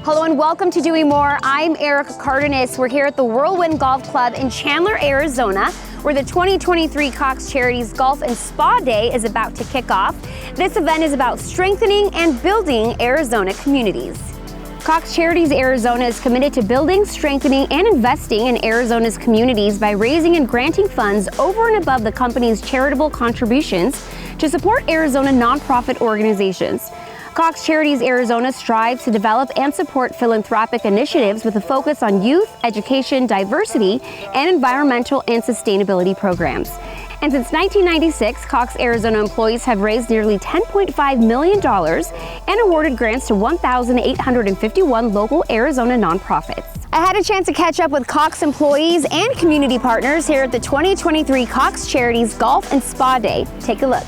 Hello and welcome to Doing More. I'm Erica Cardenas. We're here at the Whirlwind Golf Club in Chandler, Arizona, where the 2023 Cox Charities Golf and Spa Day is about to kick off. This event is about strengthening and building Arizona communities. Cox Charities Arizona is committed to building, strengthening, and investing in Arizona's communities by raising and granting funds over and above the company's charitable contributions to support Arizona nonprofit organizations. Cox Charities Arizona strives to develop and support philanthropic initiatives with a focus on youth, education, diversity, and environmental and sustainability programs. And since 1996, Cox Arizona employees have raised nearly $10.5 million and awarded grants to 1,851 local Arizona nonprofits. I had a chance to catch up with Cox employees and community partners here at the 2023 Cox Charities Golf and Spa Day. Take a look.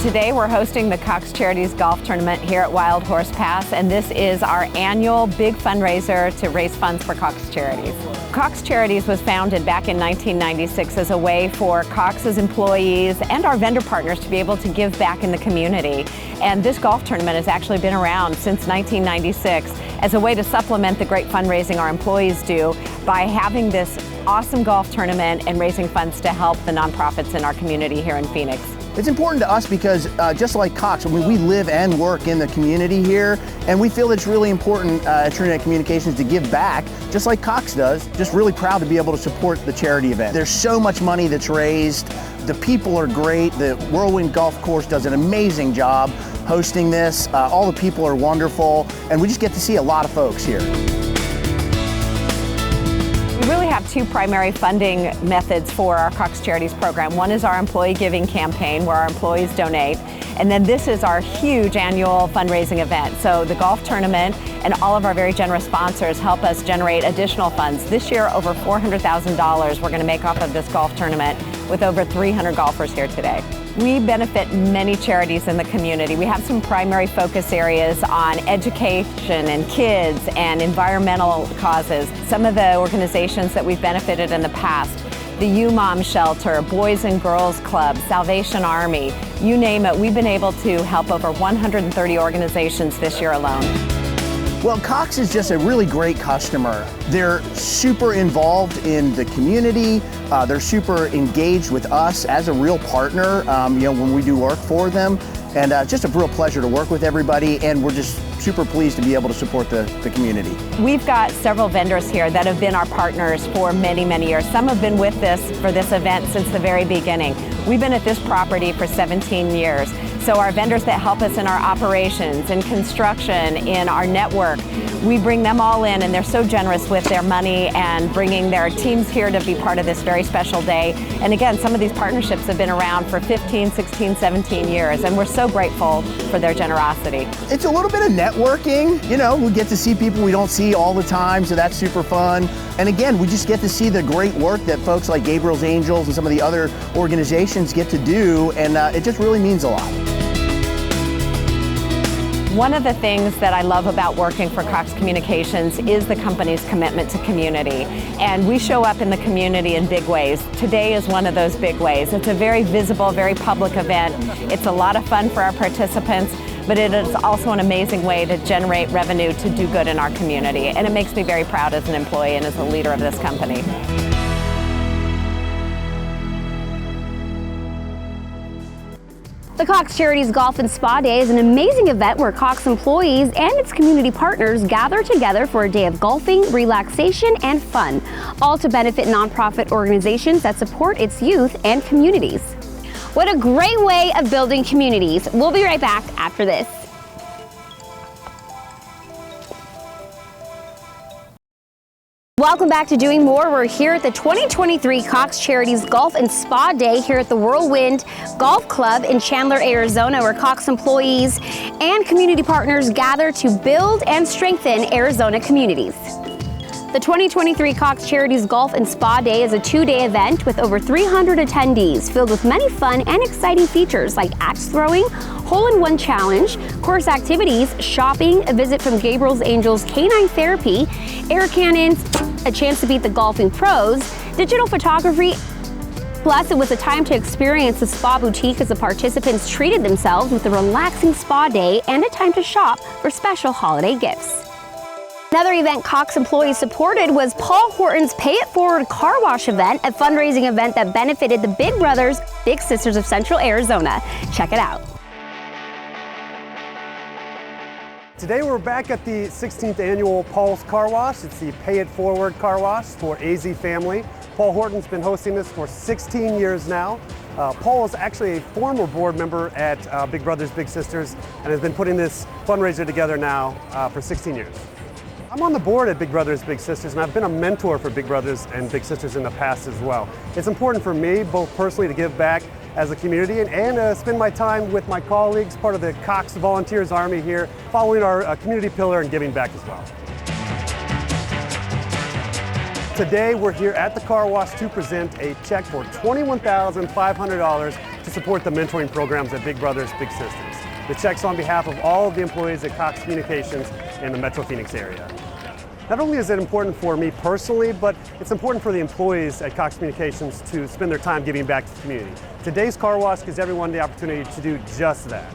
Today we're hosting the Cox Charities Golf Tournament here at Wild Horse Pass, and this is our annual big fundraiser to raise funds for Cox Charities. Cox Charities was founded back in 1996 as a way for Cox's employees and our vendor partners to be able to give back in the community. And this golf tournament has actually been around since 1996 as a way to supplement the great fundraising our employees do by having this awesome golf tournament and raising funds to help the nonprofits in our community here in Phoenix. It's important to us because just like Cox, we live and work in the community here, and we feel it's really important at Trinidad Communications to give back, just like Cox does. Just really proud to be able to support the charity event. There's so much money that's raised. The people are great. The Whirlwind Golf Course does an amazing job hosting this. All the people are wonderful, and we just get to see a lot of folks here. We really have two primary funding methods for our Cox Charities program. One is our employee giving campaign where our employees donate, and then this is our huge annual fundraising event. So the golf tournament and all of our very generous sponsors help us generate additional funds. This year, over $400,000 we're going to make off of this golf tournament with over 300 golfers here today. We benefit many charities in the community. We have some primary focus areas on education and kids and environmental causes. Some of the organizations that we've benefited in the past, the U-Mom Shelter, Boys and Girls Club, Salvation Army, you name it, we've been able to help over 130 organizations this year alone. Well, Cox is just a really great customer. They're super involved in the community. They're super engaged with us as a real partner, when we do work for them. And just a real pleasure to work with everybody, and we're just super pleased to be able to support the community. We've got several vendors here that have been our partners for many, many years. Some have been with us for this event since the very beginning. We've been at this property for 17 years. So our vendors that help us in our operations, in construction, in our network, we bring them all in, and they're so generous with their money and bringing their teams here to be part of this very special day. And again, some of these partnerships have been around for 15, 16, 17 years, and we're so grateful for their generosity. It's a little bit of networking. We get to see people we don't see all the time, so that's super fun. And again, we just get to see the great work that folks like Gabriel's Angels and some of the other organizations get to do, and it just really means a lot. One of the things that I love about working for Cox Communications is the company's commitment to community. And we show up in the community in big ways. Today is one of those big ways. It's a very visible, very public event. It's a lot of fun for our participants, but it is also an amazing way to generate revenue to do good in our community. And it makes me very proud as an employee and as a leader of this company. The Cox Charities Golf and Spa Day is an amazing event where Cox employees and its community partners gather together for a day of golfing, relaxation, and fun, all to benefit nonprofit organizations that support its youth and communities. What a great way of building communities. We'll be right back after this. Welcome back to Doing More. We're here at the 2023 Cox Charities Golf and Spa Day here at the Whirlwind Golf Club in Chandler, Arizona, where Cox employees and community partners gather to build and strengthen Arizona communities. The 2023 Cox Charities Golf and Spa Day is a two-day event with over 300 attendees, filled with many fun and exciting features like axe throwing, hole-in-one challenge, course activities, shopping, a visit from Gabriel's Angels Canine Therapy, air cannons, a chance to beat the golfing pros, digital photography, Plus, it was a time to experience the spa boutique as the participants treated themselves with a relaxing spa day and a time to shop for special holiday gifts. Another event Cox employees supported was Paul Horton's Pay It Forward car wash event, a fundraising event that benefited the Big Brothers Big Sisters of Central Arizona. Check it out. Today we're back at the 16th annual Paul's Car Wash. It's the Pay It Forward car wash for AZ family. Paul Horton's been hosting this for 16 years now. Paul is actually a former board member at Big Brothers Big Sisters and has been putting this fundraiser together now for 16 years. I'm on the board at Big Brothers Big Sisters, and I've been a mentor for Big Brothers and Big Sisters in the past as well. It's important for me, both personally, to give back as a community and spend my time with my colleagues, part of the Cox Volunteers Army here, following our community pillar and giving back as well. Today we're here at the car wash to present a check for $21,500 to support the mentoring programs at Big Brothers Big Sisters. The check's on behalf of all of the employees at Cox Communications in the Metro Phoenix area. Not only is it important for me personally, but it's important for the employees at Cox Communications to spend their time giving back to the community. Today's car wash gives everyone the opportunity to do just that.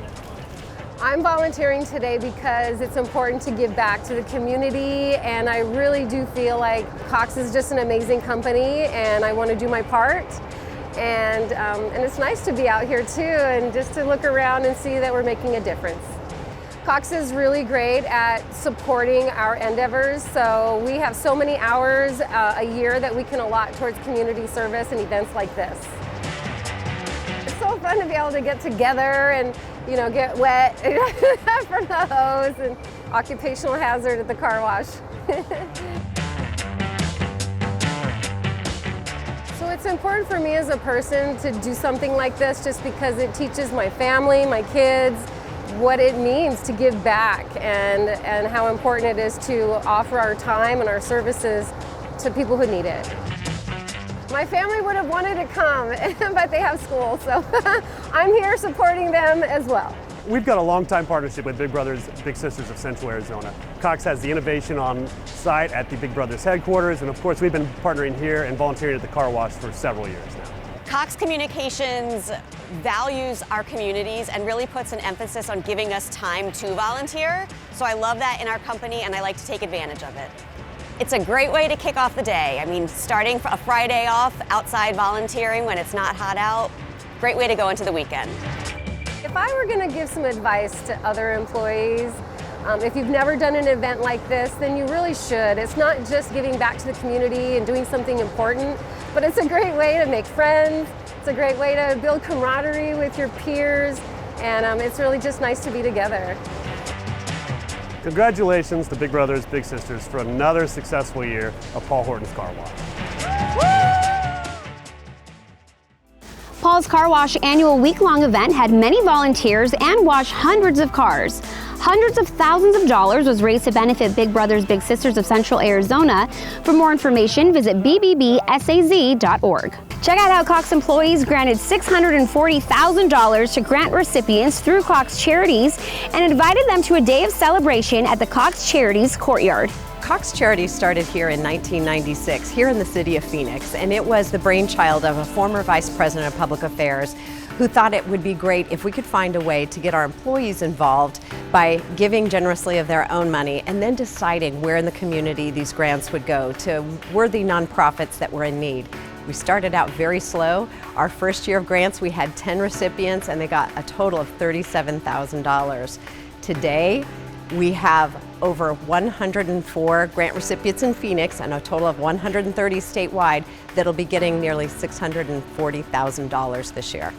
I'm volunteering today because it's important to give back to the community, and I really do feel like Cox is just an amazing company and I want to do my part. And it's nice to be out here too and just to look around and see that we're making a difference. Cox is really great at supporting our endeavors, so we have so many hours a year that we can allot towards community service and events like this. It's so fun to be able to get together and get wet from the hose and occupational hazard at the car wash. So it's important for me as a person to do something like this just because it teaches my family, my kids, what it means to give back and how important it is to offer our time and our services to people who need it. My family would have wanted to come, but they have school, so I'm here supporting them as well. We've got a long-time partnership with Big Brothers Big Sisters of Central Arizona. Cox has the innovation on site at the Big Brothers headquarters, and of course we've been partnering here and volunteering at the car wash for several years now. Cox Communications values our communities and really puts an emphasis on giving us time to volunteer. So I love that in our company and I like to take advantage of it. It's a great way to kick off the day. I mean, starting a Friday off outside volunteering when it's not hot out, great way to go into the weekend. If I were going to give some advice to other employees, if you've never done an event like this, then you really should. It's not just giving back to the community and doing something important, but it's a great way to make friends. It's a great way to build camaraderie with your peers, and it's really just nice to be together. Congratulations to Big Brothers Big Sisters for another successful year of Paul Horton's Car Wash. Paul's Car Wash annual week-long event had many volunteers and washed hundreds of cars. Hundreds of thousands of dollars was raised to benefit Big Brothers Big Sisters of Central Arizona. For more information, visit bbbsaz.org. Check out how Cox employees granted $640,000 to grant recipients through Cox Charities and invited them to a day of celebration at the Cox Charities courtyard. Cox Charities started here in 1996, here in the city of Phoenix, and it was the brainchild of a former Vice President of Public Affairs who thought it would be great if we could find a way to get our employees involved by giving generously of their own money and then deciding where in the community these grants would go to worthy nonprofits that were in need. We started out very slow. Our first year of grants, we had 10 recipients and they got a total of $37,000. Today, we have over 104 grant recipients in Phoenix and a total of 130 statewide that'll be getting nearly $640,000 this year.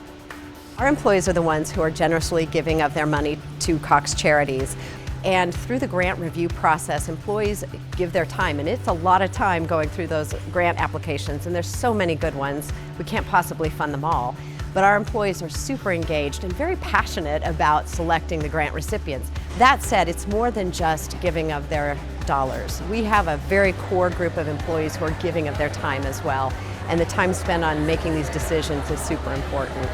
Our employees are the ones who are generously giving of their money to Cox Charities. And through the grant review process, employees give their time, and it's a lot of time going through those grant applications, and there's so many good ones, we can't possibly fund them all. But our employees are super engaged and very passionate about selecting the grant recipients. That said, it's more than just giving of their dollars. We have a very core group of employees who are giving of their time as well, and the time spent on making these decisions is super important.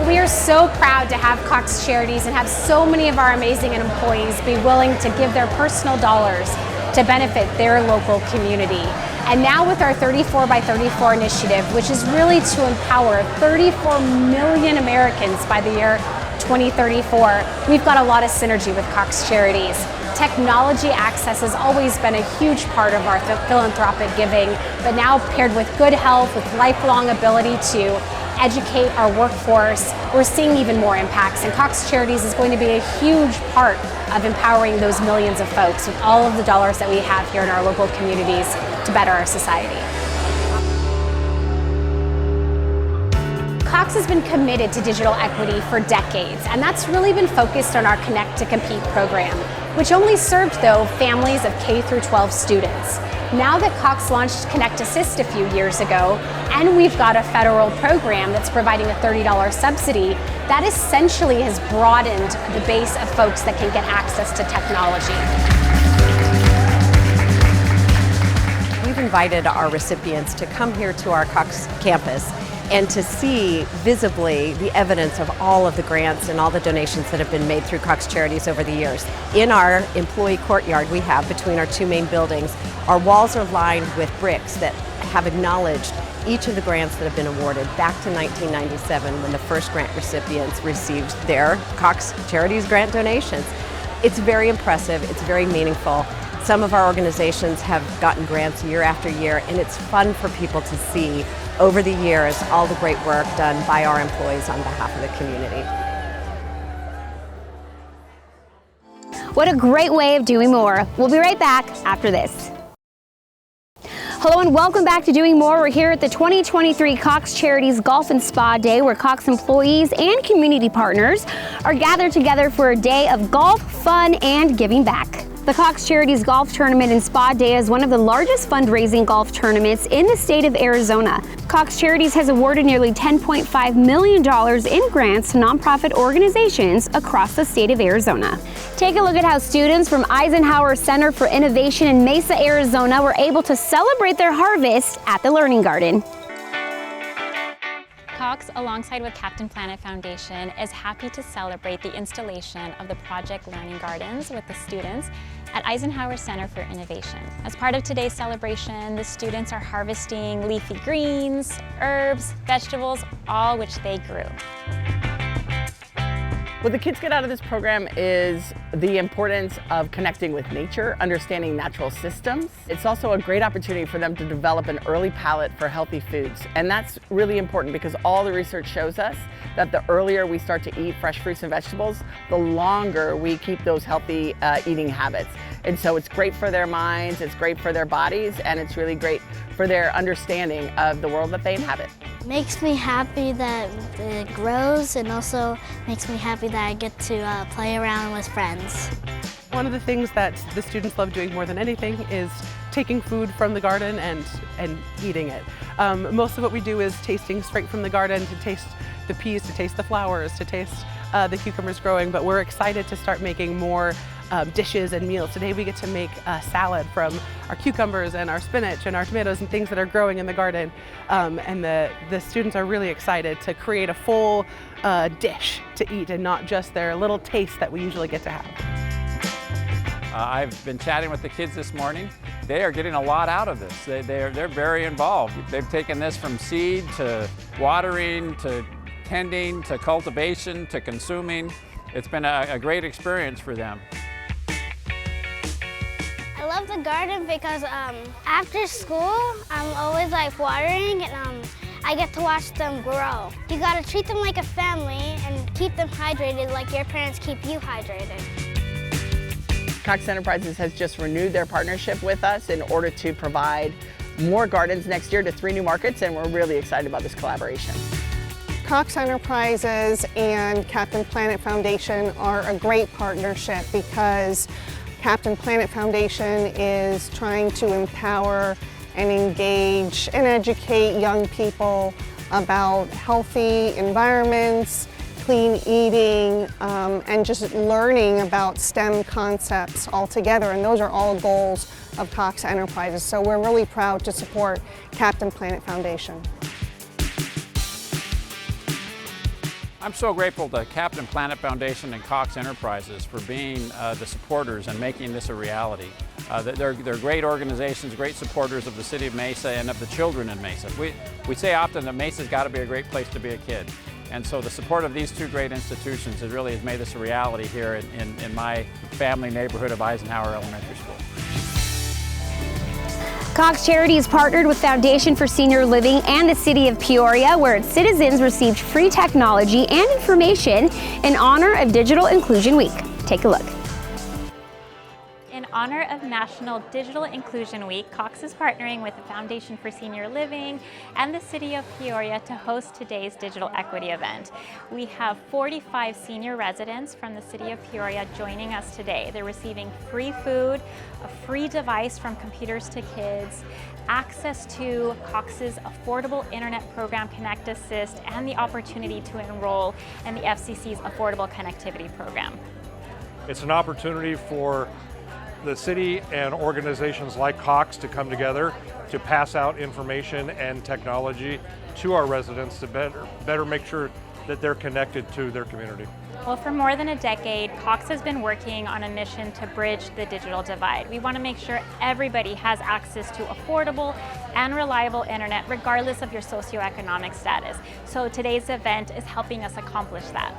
We are so proud to have Cox Charities and have so many of our amazing employees be willing to give their personal dollars to benefit their local community. And now with our 34 by 34 initiative, which is really to empower 34 million Americans by the year 2034, we've got a lot of synergy with Cox Charities. Technology access has always been a huge part of our philanthropic giving, but now paired with good health, with lifelong ability to educate our workforce, we're seeing even more impacts. And Cox Charities is going to be a huge part of empowering those millions of folks with all of the dollars that we have here in our local communities to better our society. Cox has been committed to digital equity for decades, and that's really been focused on our Connect to Compete program, which only served, though, families of K through 12 students. Now that Cox launched Connect Assist a few years ago, and we've got a federal program that's providing a $30 subsidy, that essentially has broadened the base of folks that can get access to technology. We've invited our recipients to come here to our Cox campus and to see visibly the evidence of all of the grants and all the donations that have been made through Cox Charities over the years. In our employee courtyard we have between our two main buildings, our walls are lined with bricks that have acknowledged each of the grants that have been awarded back to 1997 when the first grant recipients received their Cox Charities grant donations. It's very impressive, it's very meaningful. Some of our organizations have gotten grants year after year, and it's fun for people to see over the years all the great work done by our employees on behalf of the community. What a great way of doing more. We'll be right back after this. Hello and welcome back to Doing More. We're here at the 2023 Cox Charities Golf and Spa Day, where Cox employees and community partners are gathered together for a day of golf, fun, and giving back. The Cox Charities Golf Tournament and Spa Day is one of the largest fundraising golf tournaments in the state of Arizona. Cox Charities has awarded nearly $10.5 million in grants to nonprofit organizations across the state of Arizona. Take a look at how students from Eisenhower Center for Innovation in Mesa, Arizona were able to celebrate their harvest at the Learning Garden. Cox, alongside with Captain Planet Foundation, is happy to celebrate the installation of the Project Learning Gardens with the students at Eisenhower Center for Innovation. As part of today's celebration, the students are harvesting leafy greens, herbs, vegetables, all which they grew. What the kids get out of this program is the importance of connecting with nature, understanding natural systems. It's also a great opportunity for them to develop an early palate for healthy foods. And that's really important because all the research shows us that the earlier we start to eat fresh fruits and vegetables, the longer we keep those healthy eating habits. And so it's great for their minds, it's great for their bodies, and it's really great for their understanding of the world that they inhabit. Makes me happy that it grows, and also makes me happy that I get to play around with friends. One of the things that the students love doing more than anything is taking food from the garden and eating it. Most of what we do is tasting straight from the garden, to taste the peas, to taste the flowers, to taste the cucumbers growing, but we're excited to start making more dishes and meals. Today we get to make a salad from our cucumbers and our spinach and our tomatoes and things that are growing in the garden. And the students are really excited to create a full dish to eat and not just their little taste that we usually get to have. I've been chatting with the kids this morning. They are getting a lot out of this. They're very involved. They've taken this from seed to watering to tending to cultivation to consuming. It's been a great experience for them. I love the garden because after school, I'm always like watering, and I get to watch them grow. You gotta treat them like a family and keep them hydrated like your parents keep you hydrated. Cox Enterprises has just renewed their partnership with us in order to provide more gardens next year to 3 new markets, and we're really excited about this collaboration. Cox Enterprises and Captain Planet Foundation are a great partnership because Captain Planet Foundation is trying to empower and engage and educate young people about healthy environments, clean eating, and just learning about STEM concepts altogether. And those are all goals of Cox Enterprises. So we're really proud to support Captain Planet Foundation. I'm so grateful to Captain Planet Foundation and Cox Enterprises for being the supporters and making this a reality. They're great organizations, great supporters of the city of Mesa and of the children in Mesa. We say often that Mesa's got to be a great place to be a kid. And so the support of these two great institutions has really made this a reality here in my family neighborhood of Eisenhower Elementary School. Cox Charities partnered with Foundation for Senior Living and the City of Peoria, where its citizens received free technology and information in honor of Digital Inclusion Week. Take a look. In honor of National Digital Inclusion Week, Cox is partnering with the Foundation for Senior Living and the City of Peoria to host today's digital equity event. We have 45 senior residents from the City of Peoria joining us today. They're receiving free food, a free device from Computers to Kids, access to Cox's affordable internet program Connect Assist, and the opportunity to enroll in the FCC's Affordable Connectivity Program. It's an opportunity for the city and organizations like Cox to come together to pass out information and technology to our residents to better make sure that they're connected to their community. Well, for more than a decade, Cox has been working on a mission to bridge the digital divide. We want to make sure everybody has access to affordable and reliable internet, regardless of your socioeconomic status. So today's event is helping us accomplish that.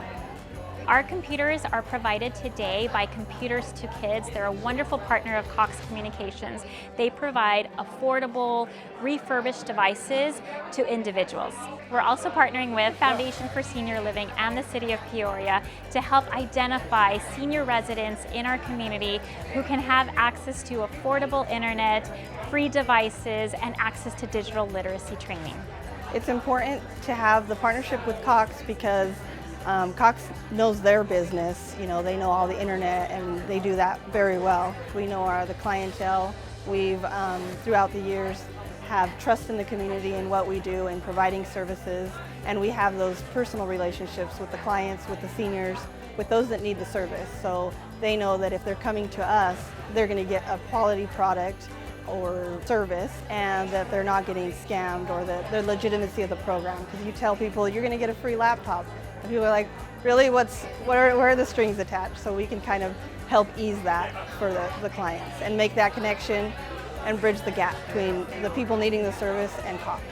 Our computers are provided today by Computers to Kids. They're a wonderful partner of Cox Communications. They provide affordable, refurbished devices to individuals. We're also partnering with Foundation for Senior Living and the City of Peoria to help identify senior residents in our community who can have access to affordable internet, free devices, and access to digital literacy training. It's important to have the partnership with Cox because Cox knows their business. You know, they know all the internet and they do that very well. We know the clientele. We've, throughout the years, have trust in the community in what we do in providing services, and we have those personal relationships with the clients, with the seniors, with those that need the service. So they know that if they're coming to us, they're going to get a quality product or service, and that they're not getting scammed, or the legitimacy of the program. Because you tell people you're going to get a free laptop, and people are like, really, where are the strings attached? So we can kind of help ease that for the clients and make that connection and bridge the gap between the people needing the service and Cox.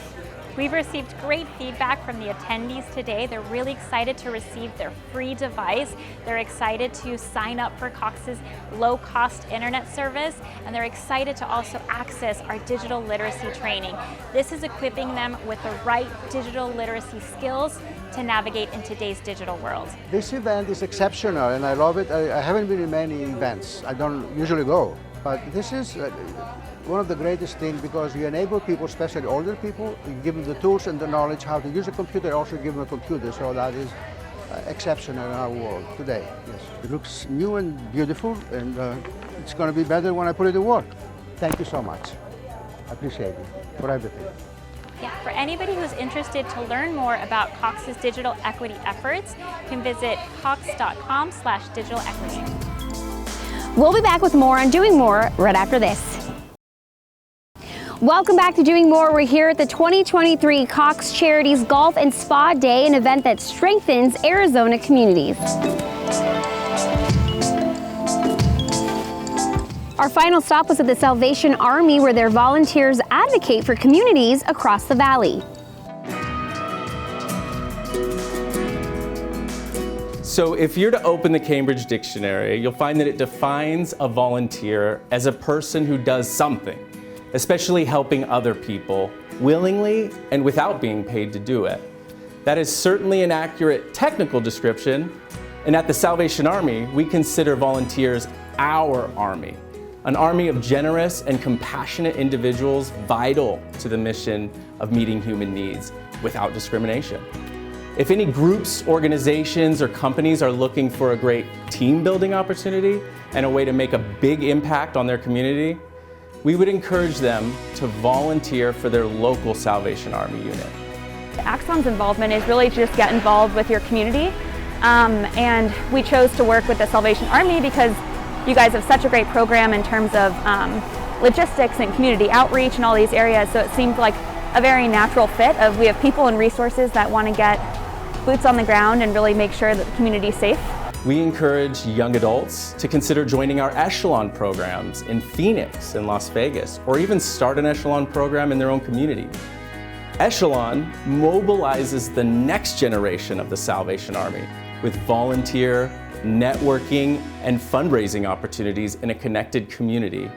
We've received great feedback from the attendees today. They're really excited to receive their free device. They're excited to sign up for Cox's low-cost internet service, and they're excited to also access our digital literacy training. This is equipping them with the right digital literacy skills to navigate in today's digital world. This event is exceptional and I love it. I haven't been in many events. I don't usually go, but this is one of the greatest things because you enable people, especially older people, you give them the tools and the knowledge how to use a computer, also give them a computer, so that is exceptional in our world today. Yes. It looks new and beautiful, and it's going to be better when I put it to work. Thank you so much. I appreciate it for everything. Yeah, for anybody who's interested to learn more about Cox's digital equity efforts, you can visit cox.com/digital equity. We'll be back with more on Doing More right after this. Welcome back to Doing More. We're here at the 2023 Cox Charities Golf and Spa Day, an event that strengthens Arizona communities. Our final stop was at the Salvation Army, where their volunteers advocate for communities across the valley. So if you're to open the Cambridge Dictionary, you'll find that it defines a volunteer as a person who does something, especially helping other people, willingly and without being paid to do it. That is certainly an accurate technical description, and at the Salvation Army, we consider volunteers our army, an army of generous and compassionate individuals vital to the mission of meeting human needs without discrimination. If any groups, organizations, or companies are looking for a great team building opportunity and a way to make a big impact on their community, we would encourage them to volunteer for their local Salvation Army unit. Axon's involvement is really to just get involved with your community, and we chose to work with the Salvation Army because you guys have such a great program in terms of logistics and community outreach and all these areas, so it seemed like a very natural fit of we have people and resources that want to get boots on the ground and really make sure that the community is safe. We encourage young adults to consider joining our Echelon programs in Phoenix and Las Vegas, or even start an Echelon program in their own community. Echelon mobilizes the next generation of the Salvation Army with volunteer, networking, and fundraising opportunities in a connected community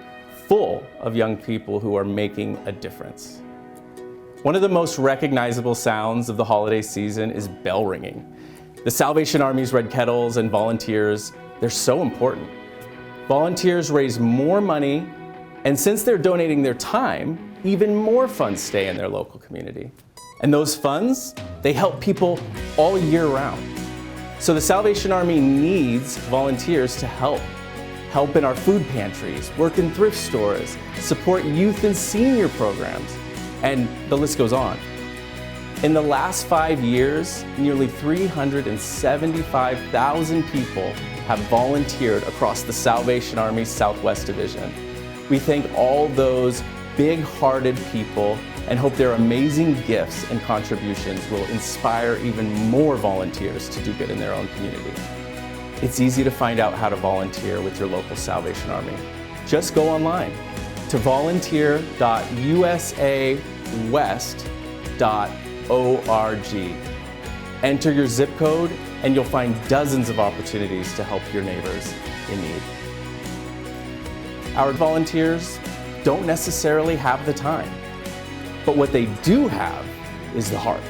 full of young people who are making a difference. One of the most recognizable sounds of the holiday season is bell ringing. The Salvation Army's Red Kettles and volunteers, they're so important. Volunteers raise more money, and since they're donating their time, even more funds stay in their local community. And those funds, they help people all year round. So the Salvation Army needs volunteers to help in our food pantries, work in thrift stores, support youth and senior programs, and the list goes on. In the last 5 years, nearly 375,000 people have volunteered across the Salvation Army's Southwest Division. We thank all those big-hearted people and hope their amazing gifts and contributions will inspire even more volunteers to do good in their own community. It's easy to find out how to volunteer with your local Salvation Army. Just go online to volunteer.usawest.org. Enter your zip code and you'll find dozens of opportunities to help your neighbors in need. Our volunteers don't necessarily have the time, but what they do have is the heart.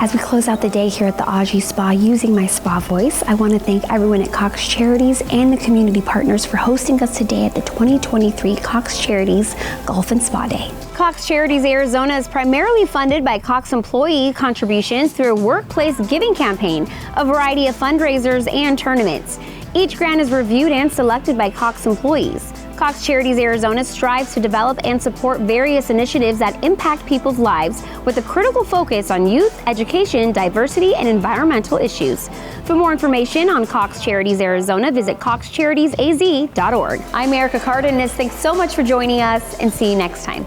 As we close out the day here at the Aji Spa using my spa voice, I want to thank everyone at Cox Charities and the community partners for hosting us today at the 2023 Cox Charities Golf and Spa Day. Cox Charities Arizona is primarily funded by Cox employee contributions through a workplace giving campaign, a variety of fundraisers, and tournaments. Each grant is reviewed and selected by Cox employees. Cox Charities Arizona strives to develop and support various initiatives that impact people's lives with a critical focus on youth, education, diversity, and environmental issues. For more information on Cox Charities Arizona, visit coxcharitiesaz.org. I'm Erica Cardenas. Thanks so much for joining us, and see you next time.